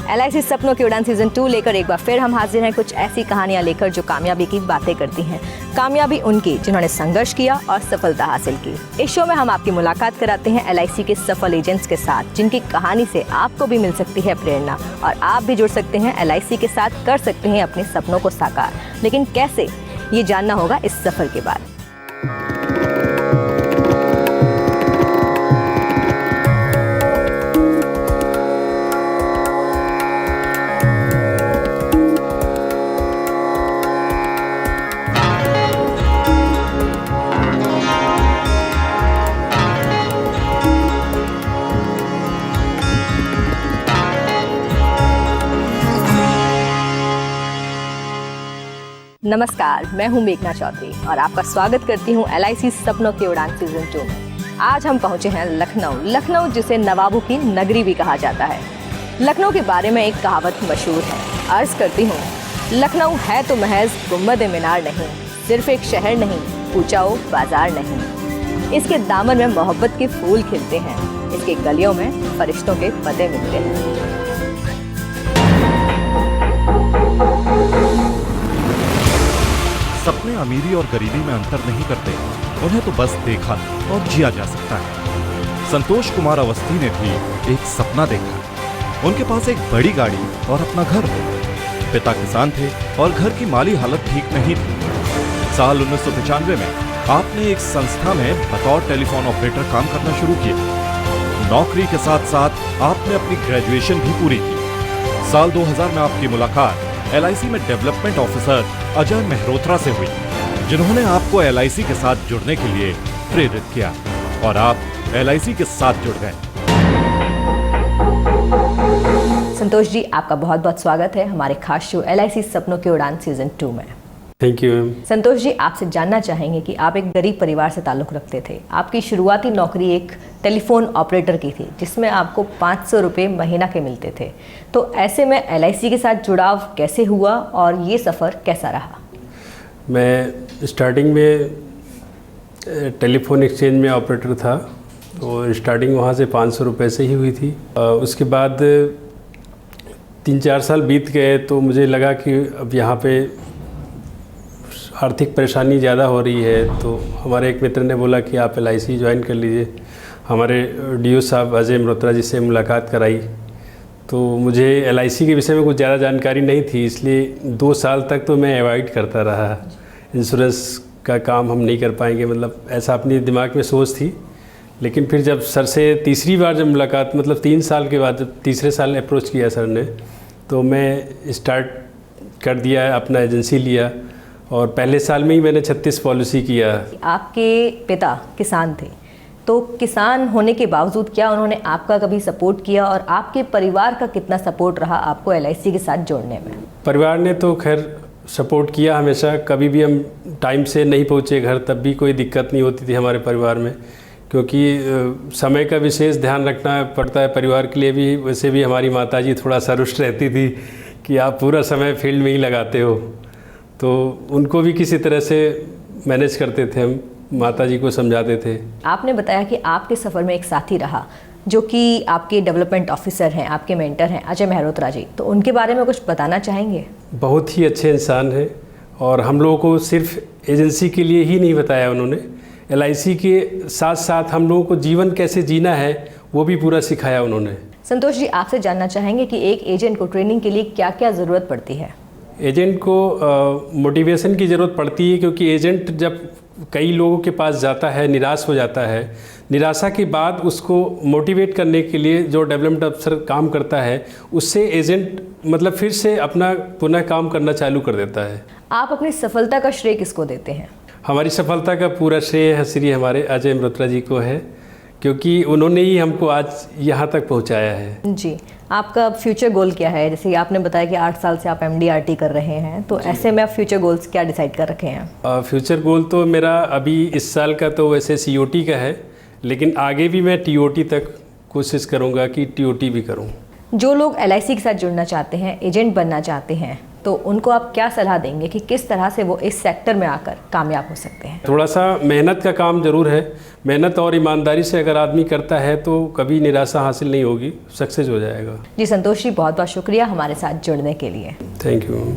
LIC सपनों की उड़ान सीजन 2 लेकर एक बार फिर हम हाजिर हैं कुछ ऐसी कहानियां लेकर जो कामयाबी की बातें करती हैं। कामयाबी उनकी जिन्होंने संघर्ष किया और सफलता हासिल की। इस शो में हम आपकी मुलाकात कराते हैं LIC के सफल एजेंट्स के साथ, जिनकी कहानी से आपको भी मिल सकती है प्रेरणा और आप भी जुड़ सकते हैं LIC के साथ, कर सकते हैं अपने सपनों को साकार। लेकिन कैसे, ये जानना होगा इस सफर के बाद। नमस्कार, मैं हूं मेघना चौधरी और आपका स्वागत करती हूं LIC सपनों की उड़ान सीजन 2 में। आज हम पहुंचे हैं लखनऊ, जिसे नवाबों की नगरी भी कहा जाता है। लखनऊ के बारे में एक कहावत मशहूर है, अर्ज करती हूँ, लखनऊ है तो महज गुम्बद मीनार नहीं, सिर्फ एक शहर नहीं, ऊंचाओ बाजार नहीं। इसके दामन में मोहब्बत के फूल खिलते हैं, इसके गलियों में फरिश्तों के पते मिलते हैं। सपने अमीरी और गरीबी में अंतर नहीं करते, उन्हें तो बस देखा और जिया जा सकता है। संतोष कुमार अवस्थी ने भी एक सपना देखा। उनके पास एक बड़ी गाड़ी और अपना घर हो। पिता किसान थे और घर की माली हालत ठीक नहीं थी। साल 1995 में आपने एक संस्था में बतौर टेलीफोन ऑपरेटर काम करना शुरू किया। नौकरी के साथ साथ आपने अपनी ग्रेजुएशन भी पूरी की। साल 2000 में आपकी मुलाकात LIC में डेवलपमेंट ऑफिसर अजय मेहरोत्रा से हुई, जिन्होंने आपको LIC के साथ जुड़ने के लिए प्रेरित किया और आप LIC के साथ जुड़ गए। संतोष जी, आपका बहुत बहुत स्वागत है हमारे खास शो LIC सपनों की उड़ान सीजन 2 में। Thank you ma'am. Santosh ji, आपसे जानना चाहेंगे कि आप एक गरीब परिवार से ताल्लुक़ रखते थे। आपकी शुरुआती नौकरी एक टेलीफोन ऑपरेटर की थी, जिसमें आपको 500 रुपये महीना के मिलते थे। तो ऐसे में LIC के साथ जुड़ाव कैसे हुआ और ये सफ़र कैसा रहा? मैं स्टार्टिंग में टेलीफोन एक्सचेंज में ऑपरेटर था, तो स्टार्टिंग वहाँ से 500 रुपये से ही हुई थी। उसके बाद 3-4 साल बीत गए तो मुझे लगा कि अब यहाँ पे आर्थिक परेशानी ज़्यादा हो रही है। तो हमारे एक मित्र ने बोला कि आप LIC ज्वाइन कर लीजिए। हमारे DO साहब अजय मेहरोत्रा जी से मुलाकात कराई, तो मुझे LIC के विषय में कुछ ज़्यादा जानकारी नहीं थी, इसलिए 2 साल तक तो मैं अवॉइड करता रहा। इंश्योरेंस का काम हम नहीं कर पाएंगे, मतलब ऐसा अपने दिमाग में सोच थी। लेकिन फिर जब सर से तीसरी बार जब मुलाकात, मतलब 3 साल के बाद जब तीसरे साल अप्रोच किया सर ने, तो मैं स्टार्ट कर दिया, अपना एजेंसी लिया और पहले साल में ही मैंने 36 पॉलिसी किया। आपके पिता किसान थे, तो किसान होने के बावजूद क्या उन्होंने आपका कभी सपोर्ट किया और आपके परिवार का कितना सपोर्ट रहा आपको LIC के साथ जोड़ने में? परिवार ने तो खैर सपोर्ट किया हमेशा। कभी भी हम टाइम से नहीं पहुँचे घर, तब भी कोई दिक्कत नहीं होती थी हमारे परिवार में, क्योंकि समय का विशेष ध्यान रखना पड़ता है परिवार के लिए भी। वैसे भी हमारी माताजी थोड़ा सा रुष्ट रहती थी कि आप पूरा समय फील्ड में ही लगाते हो, तो उनको भी किसी तरह से मैनेज करते थे हम, माताजी को समझाते थे। आपने बताया कि आपके सफ़र में एक साथी रहा जो कि आपके डेवलपमेंट ऑफिसर हैं, आपके मेंटर हैं अजय मेहरोत्रा जी, तो उनके बारे में कुछ बताना चाहेंगे? बहुत ही अच्छे इंसान हैं और हम लोगों को सिर्फ एजेंसी के लिए ही नहीं बताया उन्होंने, LIC के साथ साथ हम लोगों को जीवन कैसे जीना है वो भी पूरा सिखाया उन्होंने। संतोष जी, आपसे जानना चाहेंगे कि एक एजेंट को ट्रेनिंग के लिए क्या क्या ज़रूरत पड़ती है? एजेंट को मोटिवेशन की ज़रूरत पड़ती है, क्योंकि एजेंट जब कई लोगों के पास जाता है, निराश हो जाता है, निराशा के बाद उसको मोटिवेट करने के लिए जो डेवलपमेंट अफसर काम करता है, उससे एजेंट मतलब फिर से अपना पुनः काम करना चालू कर देता है। आप अपनी सफलता का श्रेय किसको देते हैं? हमारी सफलता का पूरा श्रेय श्री हमारे अजय मेहरोत्रा जी को है, क्योंकि उन्होंने ही हमको आज यहाँ तक पहुँचाया है। जी, आपका फ्यूचर गोल क्या है? जैसे कि आपने बताया कि 8 साल से आप MD-RT कर रहे हैं, तो ऐसे में आप फ्यूचर गोल्स क्या डिसाइड कर रखे हैं? फ्यूचर गोल तो मेरा अभी इस साल का तो वैसे COT का है, लेकिन आगे भी मैं TOT तक कोशिश करूँगा कि TOT भी करूँ। जो लोग LIC के साथ जुड़ना चाहते हैं, एजेंट बनना चाहते हैं, तो उनको आप क्या सलाह देंगे कि किस तरह से वो इस सेक्टर में आकर कामयाब हो सकते हैं? थोड़ा सा मेहनत का काम ज़रूर है। मेहनत और ईमानदारी से अगर आदमी करता है तो कभी निराशा हासिल नहीं होगी, सक्सेस हो जाएगा। जी संतोष जी, बहुत बहुत शुक्रिया हमारे साथ जुड़ने के लिए। Thank you.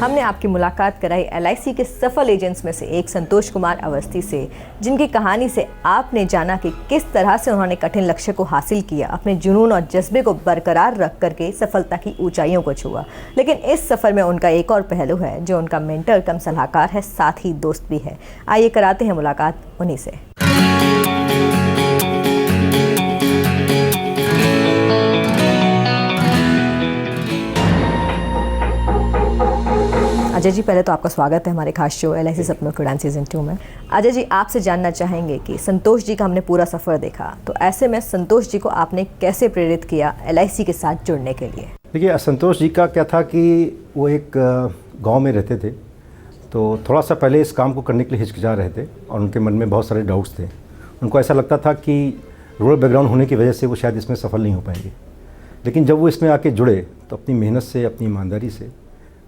हमने आपकी मुलाकात कराई LIC के सफल एजेंट्स में से एक संतोष कुमार अवस्थी से, जिनकी कहानी से आपने जाना कि किस तरह से उन्होंने कठिन लक्ष्य को हासिल किया, अपने जुनून और जज्बे को बरकरार रख करके सफलता की ऊंचाइयों को छुआ। लेकिन इस सफ़र में उनका एक और पहलू है जो उनका मेंटर कम सलाहकार है, साथ ही दोस्त भी है। आइए कराते हैं मुलाकात उन्हीं से। अजय जी, पहले तो आपका स्वागत है हमारे खास शो LIC सपनों की उड़ान सीजन 2 में। अजय जी, आपसे जानना चाहेंगे कि संतोष जी का हमने पूरा सफ़र देखा, तो ऐसे में संतोष जी को आपने कैसे प्रेरित किया LIC के साथ जुड़ने के लिए? देखिए, संतोष जी का क्या था कि वो एक गांव में रहते थे, तो थोड़ा सा पहले इस काम को करने के लिए हिचकिचा रहे थे और उनके मन में बहुत सारे डाउट्स थे। उनको ऐसा लगता था कि रूरल बैकग्राउंड होने की वजह से वो शायद इसमें सफल नहीं हो पाएंगे। लेकिन जब वो इसमें आके जुड़े तो अपनी मेहनत से, अपनी ईमानदारी से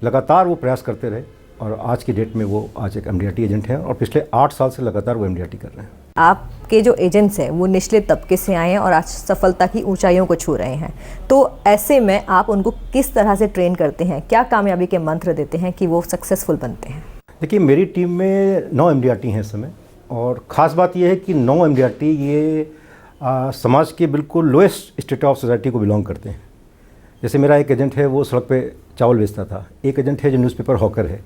लगातार वो प्रयास करते रहे और आज की डेट में वो आज एक MDRT एजेंट हैं और पिछले 8 साल से लगातार वो MDRT कर रहे हैं। आपके जो एजेंट्स हैं वो निचले तबके से आए हैं और आज सफलता की ऊंचाइयों को छू रहे हैं, तो ऐसे में आप उनको किस तरह से ट्रेन करते हैं? क्या कामयाबी के मंत्र देते हैं कि वो सक्सेसफुल बनते हैं? देखिए, मेरी टीम में 9 MDRT हैं इस समय और ख़ास बात यह है कि 9 MDRT ये समाज के बिल्कुल लोएस्ट स्टेट ऑफ सोसाइटी को बिलोंग करते हैं। जैसे मेरा एक एजेंट है वो सड़क पे चावल बेचता था, एक एजेंट है जो न्यूज़पेपर हॉकर है,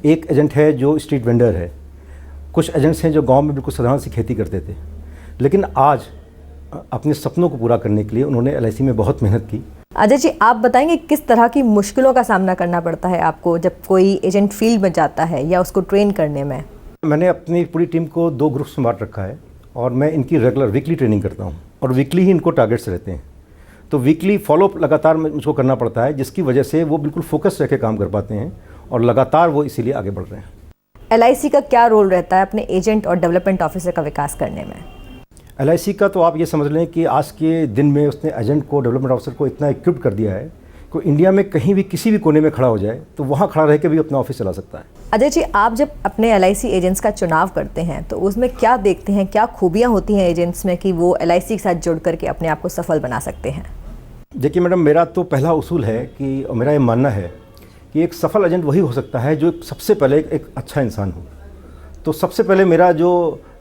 एक एजेंट है जो स्ट्रीट वेंडर है, कुछ एजेंट्स हैं जो गांव में बिल्कुल साधारण सी खेती करते थे। लेकिन आज अपने सपनों को पूरा करने के लिए उन्होंने LIC में बहुत मेहनत की। अजय जी, आप बताएंगे किस तरह की मुश्किलों का सामना करना पड़ता है आपको जब कोई एजेंट फील्ड में जाता है या उसको ट्रेन करने में? मैंने अपनी पूरी टीम को 2 ग्रुप्स में बांट रखा है और मैं इनकी रेगुलर वीकली ट्रेनिंग करता हूँ और वीकली ही इनको टारगेट्स रहते हैं। तो वीकली फॉलोअप लगातार मुझको करना पड़ता है, जिसकी वजह से वो बिल्कुल फोकस रह के काम कर पाते हैं और लगातार वो इसीलिए आगे बढ़ रहे हैं। LIC का क्या रोल रहता है अपने एजेंट और डेवलपमेंट ऑफिसर का विकास करने में? LIC का तो आप ये समझ लें कि आज के दिन में उसने एजेंट को, डेवलपमेंट ऑफिसर को इतना इक्विप्ड कर दिया है कि इंडिया में कहीं भी किसी भी कोने में खड़ा हो जाए तो वहाँ खड़ा रह के भी अपना ऑफिस चला सकता है। अजय जी, आप जब अपने LIC एजेंट्स का चुनाव करते हैं तो उसमें क्या देखते हैं, क्या खूबियाँ होती हैं एजेंट्स में कि वो LIC के साथ जुड़ करके अपने आप को सफल बना सकते हैं? देखिए मैडम, मेरा तो पहला उसूल है कि, और मेरा ये मानना है कि एक सफल एजेंट वही हो सकता है जो सबसे पहले एक अच्छा इंसान हो। तो सबसे पहले मेरा जो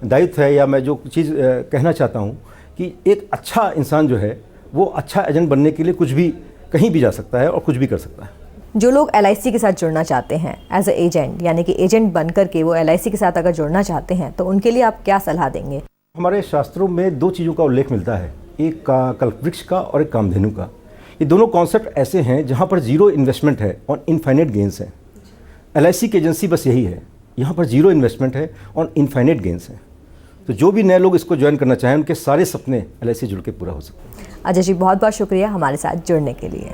दायित्व है या मैं जो चीज़ कहना चाहता हूँ कि एक अच्छा इंसान जो है वो अच्छा एजेंट बनने के लिए कुछ भी, कहीं भी जा सकता है और कुछ भी कर सकता है। जो लोग LIC के साथ जुड़ना चाहते हैं एज ए एजेंट, यानी कि एजेंट बन करके वो LIC के साथ अगर जुड़ना चाहते हैं, तो उनके लिए आप क्या सलाह देंगे? हमारे शास्त्रों में 2 चीज़ों का उल्लेख मिलता है, एक कल्पवृक्ष का और एक कामधेनु का। ये दोनों कॉन्सेप्ट ऐसे हैं जहाँ पर जीरो इन्वेस्टमेंट है और इनफाइनेट गेंस है। LIC की एजेंसी बस यही है, यहाँ पर जीरो इन्वेस्टमेंट है और इनफाइनेट गेंस है। तो जो भी नए लोग इसको ज्वाइन करना चाहें उनके सारे सपने LIC जुड़ के पूरा हो सकते हैं। अजय जी, बहुत बहुत शुक्रिया हमारे साथ जुड़ने के लिए।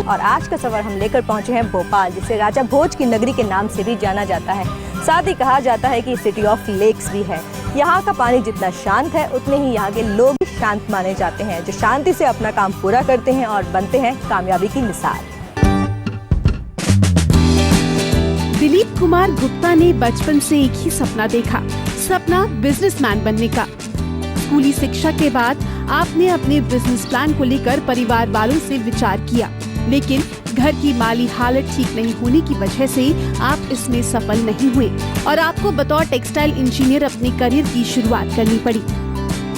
और आज का सफर हम लेकर पहुंचे हैं भोपाल, जिसे राजा भोज की नगरी के नाम से भी जाना जाता है। साथ ही कहा जाता है कि सिटी ऑफ लेक्स भी है। यहाँ का पानी जितना शांत है उतने ही यहाँ के लोग भी शांत माने जाते हैं, जो शांति से अपना काम पूरा करते हैं और बनते हैं कामयाबी की मिसाल। दिलीप कुमार गुप्ता ने बचपन से एक ही सपना देखा, सपना बिजनेसमैन बनने का। स्कूली शिक्षा के बाद आपने अपने बिजनेस प्लान को लेकर परिवार वालों से विचार किया, लेकिन घर की माली हालत ठीक नहीं होने की वजह से आप इसमें सफल नहीं हुए और आपको बतौर टेक्सटाइल इंजीनियर अपने करियर की शुरुआत करनी पड़ी।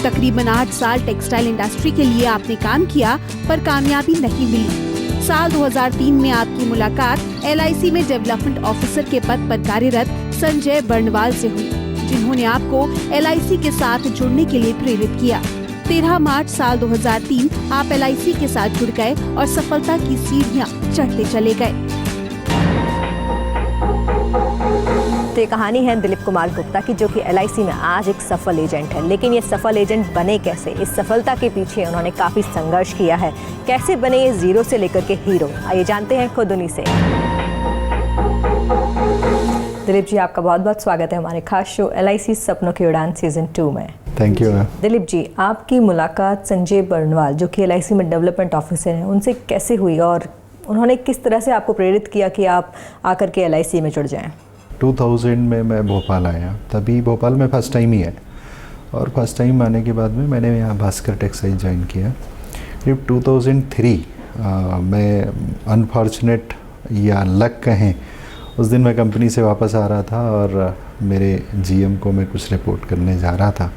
तकरीबन 8 साल टेक्सटाइल इंडस्ट्री के लिए आपने काम किया, पर कामयाबी नहीं मिली। साल 2003 में आपकी मुलाकात LIC में डेवलपमेंट ऑफिसर के पद पर कार्यरत संजय बर्णवाल से हुई, जिन्होंने आपको LIC के साथ जुड़ने के लिए प्रेरित किया। 13 मार्च साल 2003 आप LIC के साथ जुड़ गए और सफलता की सीढ़ियां चढ़ते चले गए। तो ये कहानी है दिलीप कुमार गुप्ता की, जो कि LIC में आज एक सफल एजेंट है। लेकिन ये सफल एजेंट बने कैसे? इस सफलता के पीछे उन्होंने काफ़ी संघर्ष किया है। कैसे बने ये जीरो से लेकर के हीरो? आइए जानते हैं खुद उन्हीं से। दिलीप जी, आपका बहुत बहुत स्वागत है हमारे खास शो LIC सपनों की उड़ान सीजन 2 में। Thank you ma'am. Dilip ji, आपकी मुलाकात संजय बर्नवाल जो कि LIC में डेवलपमेंट ऑफिसर हैं उनसे कैसे हुई और उन्होंने किस तरह से आपको प्रेरित किया कि आप आकर के LIC में जुड़ जाएं? 2000 में मैं भोपाल आया, तभी भोपाल में फर्स्ट टाइम ही है, और फर्स्ट टाइम आने के बाद में मैंने यहाँ भास्कर टेक्सटाइल ज्वाइन किया। फिर 2003 मैं अनफॉर्चुनेट या लक कहें, उस दिन मैं कंपनी से वापस आ रहा था और मेरे GM को मैं कुछ रिपोर्ट करने जा रहा था।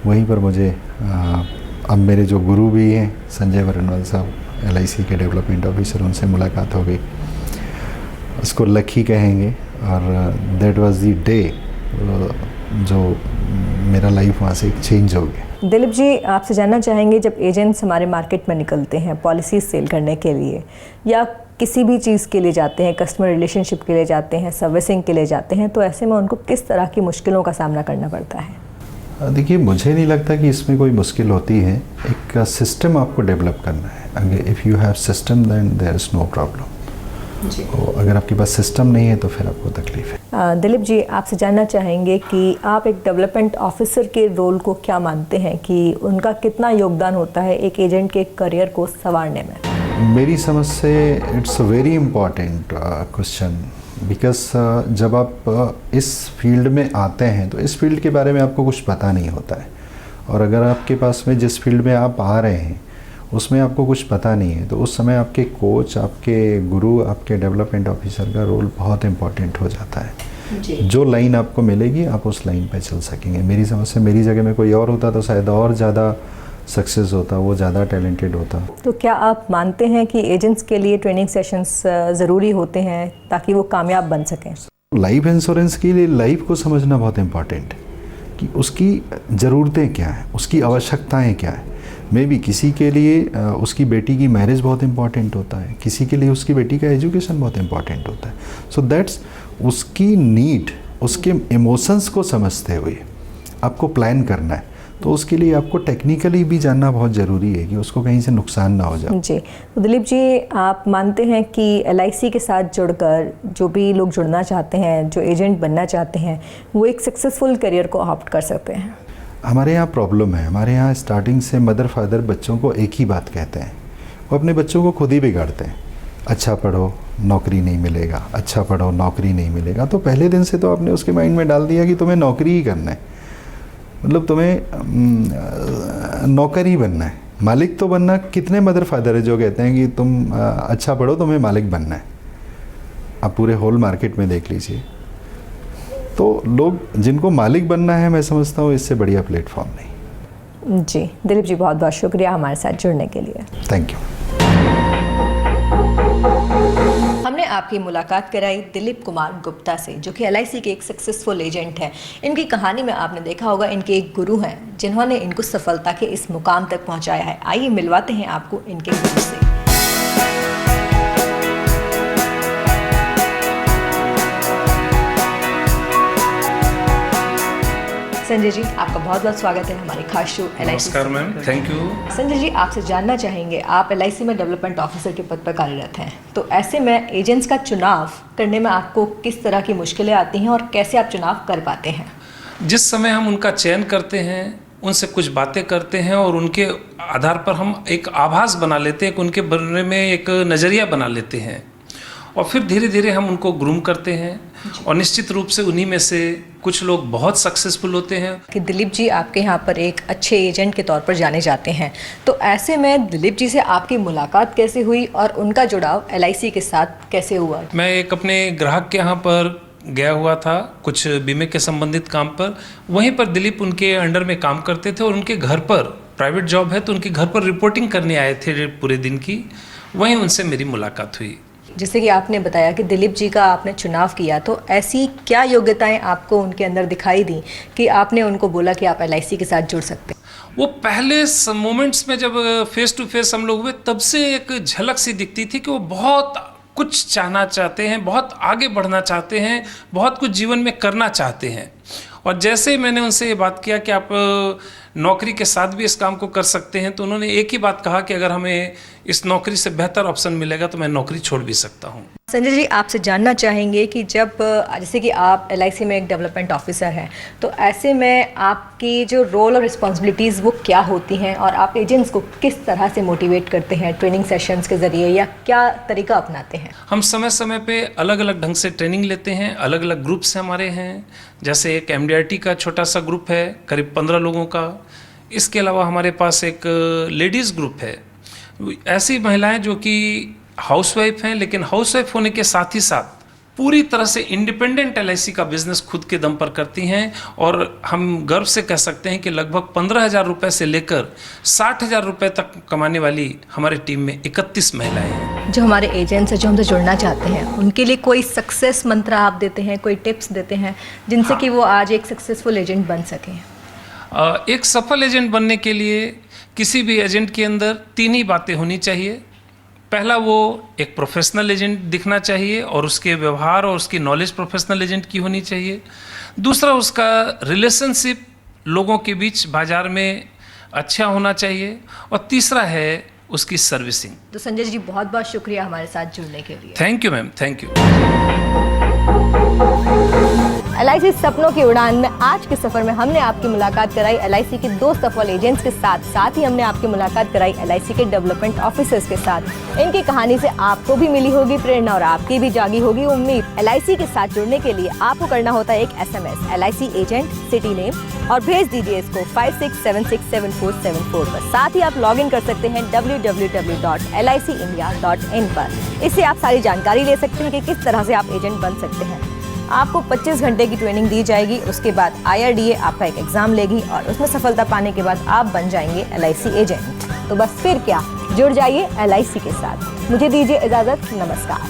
वहीं पर मुझे अब मेरे जो गुरु भी हैं संजय बर्नवाल साहब LIC के डेवलपमेंट ऑफिसर, उनसे मुलाकात हो गई। उसको लकी कहेंगे, और दैट वाज द डे जो मेरा लाइफ वहाँ से चेंज हो गया। दिलीप जी, आपसे जानना चाहेंगे, जब एजेंट्स हमारे मार्केट में निकलते हैं पॉलिसीज सेल करने के लिए या किसी भी चीज़ के लिए जाते हैं, कस्टमर रिलेशनशिप के लिए जाते हैं, सर्विसिंग के लिए जाते हैं, तो ऐसे में उनको किस तरह की मुश्किलों का सामना करना पड़ता है? देखिए, मुझे नहीं लगता कि इसमें कोई मुश्किल होती है। एक सिस्टम आपको डेवलप करना है। अगर if you have system then there is no problem. जी। तो अगर आपके पास सिस्टम नहीं है तो फिर आपको तकलीफ है। दिलीप जी, आपसे जानना चाहेंगे कि आप एक डेवलपमेंट ऑफिसर के रोल को क्या मानते हैं कि उनका कितना योगदान होता है एक एजेंट के करियर को संवारने में? मेरी समझ से it's a very important question, because जब आप इस फील्ड में आते हैं तो इस फील्ड के बारे में आपको कुछ पता नहीं होता है, और अगर आपके पास में जिस फील्ड में आप आ रहे हैं उसमें आपको कुछ पता नहीं है, तो उस समय आपके कोच, आपके गुरु, आपके डेवलपमेंट ऑफिसर का रोल बहुत इम्पॉर्टेंट हो जाता है। जी। जो लाइन आपको मिलेगी आप उस लाइन पे चल सकेंगे। मेरी समझ से मेरी जगह में कोई और होता तो शायद और ज़्यादा सक्सेस होता, वो ज़्यादा टैलेंटेड होता। तो क्या आप मानते हैं कि एजेंट्स के लिए ट्रेनिंग सेशंस ज़रूरी होते हैं ताकि वो कामयाब बन सकें? लाइफ इंश्योरेंस के लिए लाइफ को समझना बहुत इम्पॉर्टेंट है कि उसकी ज़रूरतें क्या हैं, उसकी आवश्यकताएं क्या हैं। मे बी किसी के लिए उसकी बेटी की मैरिज बहुत इम्पॉर्टेंट होता है, किसी के लिए उसकी बेटी का एजुकेशन बहुत इम्पॉर्टेंट होता है। सो दैट्स उसकी नीड, उसके इमोशंस को समझते हुए आपको प्लान करना है। तो उसके लिए आपको टेक्निकली भी जानना बहुत ज़रूरी है कि उसको कहीं से नुकसान ना हो जाए। जी, तो दिलीप जी, आप मानते हैं कि LIC के साथ जुड़कर जो भी लोग जुड़ना चाहते हैं, जो एजेंट बनना चाहते हैं, वो एक सक्सेसफुल करियर को ऑप्ट कर सकते हैं? हमारे यहाँ प्रॉब्लम है, हमारे यहाँ स्टार्टिंग से मदर फादर बच्चों को एक ही बात कहते हैं, वो अपने बच्चों को खुद ही बिगाड़ते हैं। अच्छा पढ़ो नौकरी नहीं मिलेगा, अच्छा पढ़ो नौकरी नहीं मिलेगा। तो पहले दिन से तो आपने उसके माइंड में डाल दिया कि तुम्हें नौकरी ही करना है, मतलब तुम्हें नौकर ही बनना है, मालिक तो बनना। कितने मदर फादर है जो कहते हैं कि तुम अच्छा पढ़ो, तुम्हें मालिक बनना है। आप पूरे होल मार्केट में देख लीजिए, तो लोग जिनको मालिक बनना है, मैं समझता हूँ इससे बढ़िया प्लेटफॉर्म नहीं। जी दिलीप जी, बहुत बहुत शुक्रिया हमारे साथ जुड़ने के लिए। Thank you. हमने आपकी मुलाकात कराई दिलीप कुमार गुप्ता से, जो कि LIC के एक सक्सेसफुल एजेंट हैं। इनकी कहानी में आपने देखा होगा, इनके एक गुरु हैं जिन्होंने इनको सफलता के इस मुकाम तक पहुंचाया है। आइए मिलवाते हैं आपको इनके गुरु से। संजय जी, आपका बहुत बहुत स्वागत है हमारे खास शो LIC। नमस्कार ma'am, thank you. Sanjay ji, आपसे जानना चाहेंगे, आप LIC में डेवलपमेंट ऑफिसर के पद पर कार्यरत हैं, तो ऐसे में एजेंट्स का चुनाव करने में आपको किस तरह की मुश्किलें आती हैं और कैसे आप चुनाव कर पाते हैं? जिस समय हम उनका चयन करते हैं, उनसे कुछ बातें करते हैं और उनके आधार पर हम एक आभास बना लेते हैं, उनके बारे में एक नज़रिया बना लेते हैं, और फिर धीरे धीरे हम उनको ग्रूम करते हैं, और निश्चित रूप से उन्हीं में से कुछ लोग बहुत सक्सेसफुल होते हैं। कि दिलीप जी आपके यहाँ पर एक अच्छे एजेंट के तौर पर जाने जाते हैं, तो ऐसे में दिलीप जी से आपकी मुलाकात कैसे हुई और उनका जुड़ाव LIC के साथ कैसे हुआ? मैं एक अपने ग्राहक के यहाँ पर गया हुआ था कुछ बीमे के संबंधित काम पर। वहीं पर दिलीप उनके अंडर में काम करते थे और उनके घर पर प्राइवेट जॉब है, तो उनके घर पर रिपोर्टिंग करने आए थे पूरे दिन की। वहीं उनसे मेरी मुलाकात हुई। जैसे कि आपने बताया कि दिलीप जी का आपने चुनाव किया, तो ऐसी क्या योग्यताएं आपको उनके अंदर दिखाई दी कि आपने उनको बोला कि आप LIC के साथ जुड़ सकते हैं? वो पहले मोमेंट्स में जब फेस टू फेस हम लोग हुए, तब से एक झलक सी दिखती थी कि वो बहुत कुछ चाहना चाहते हैं, बहुत आगे बढ़ना चाहते हैं, बहुत कुछ जीवन में करना चाहते हैं। और जैसे ही मैंने उनसे ये बात किया कि आप नौकरी के साथ भी इस काम को कर सकते हैं, तो उन्होंने एक ही बात कहा कि अगर हमें इस नौकरी से बेहतर ऑप्शन मिलेगा तो मैं नौकरी छोड़ भी सकता हूँ। संजय जी, आपसे जानना चाहेंगे कि जब जैसे कि आप LIC में एक डेवलपमेंट ऑफिसर हैं, तो ऐसे में आपकी जो रोल और रिस्पॉन्सिबिलिटीज़ वो क्या होती हैं और आप एजेंट्स को किस तरह से मोटिवेट करते हैं, ट्रेनिंग सेशंस के ज़रिए या क्या तरीका अपनाते हैं? हम समय समय पे अलग अलग ढंग से ट्रेनिंग लेते हैं। अलग अलग ग्रुप्स हमारे हैं, जैसे एक MDRT का छोटा सा ग्रुप है करीब 15 लोगों का। इसके अलावा हमारे पास एक लेडीज़ ग्रुप है, ऐसी महिलाएं जो कि हाउसवाइफ हैं, लेकिन हाउसवाइफ होने के साथ ही साथ पूरी तरह से इंडिपेंडेंट LIC का बिजनेस खुद के दम पर करती हैं। और हम गर्व से कह सकते हैं कि लगभग 15,000 रुपये से लेकर 60,000 रुपये तक कमाने वाली हमारे टीम में 31 महिलाएं हैं। जो हमारे एजेंट्स हैं जो हमसे जुड़ना चाहते हैं, उनके लिए कोई सक्सेस मंत्र आप देते हैं, कोई टिप्स देते हैं जिनसे कि वो आज एक सक्सेसफुल एजेंट बन सकें? एक सफल एजेंट बनने के लिए किसी भी एजेंट के अंदर 3 ही बातें होनी चाहिए। पहला, वो एक प्रोफेशनल एजेंट दिखना चाहिए और उसके व्यवहार और उसकी नॉलेज प्रोफेशनल एजेंट की होनी चाहिए। दूसरा, उसका रिलेशनशिप लोगों के बीच बाजार में अच्छा होना चाहिए। और तीसरा है उसकी सर्विसिंग। तो संजय जी, बहुत बहुत शुक्रिया हमारे साथ जुड़ने के लिए। Thank you ma'am, thank you. LIC सपनों की उड़ान में आज के सफर में हमने आपकी मुलाकात कराई LIC के 2 सफल एजेंट्स के साथ ही हमने आपकी मुलाकात कराई LIC के डेवलपमेंट ऑफिसर्स के साथ। इनकी कहानी से आपको भी मिली होगी प्रेरणा और आपकी भी जागी होगी उम्मीद। LIC के साथ जुड़ने के लिए आपको करना होता है एक SMS LIC agent city name और भेज दीजिए इसको 56767474 पर। साथ ही आप लॉग इन कर सकते हैं www.licindia.in पर। इससे आप सारी जानकारी ले सकते हैं कि किस तरह से आप एजेंट बन सकते हैं। आपको 25 घंटे की ट्रेनिंग दी जाएगी। उसके बाद IRDA आपका एक एग्जाम लेगी और उसमें सफलता पाने के बाद आप बन जाएंगे LIC एजेंट। तो बस फिर क्या, जुड़ जाइए LIC के साथ। मुझे दीजिए इजाजत, नमस्कार।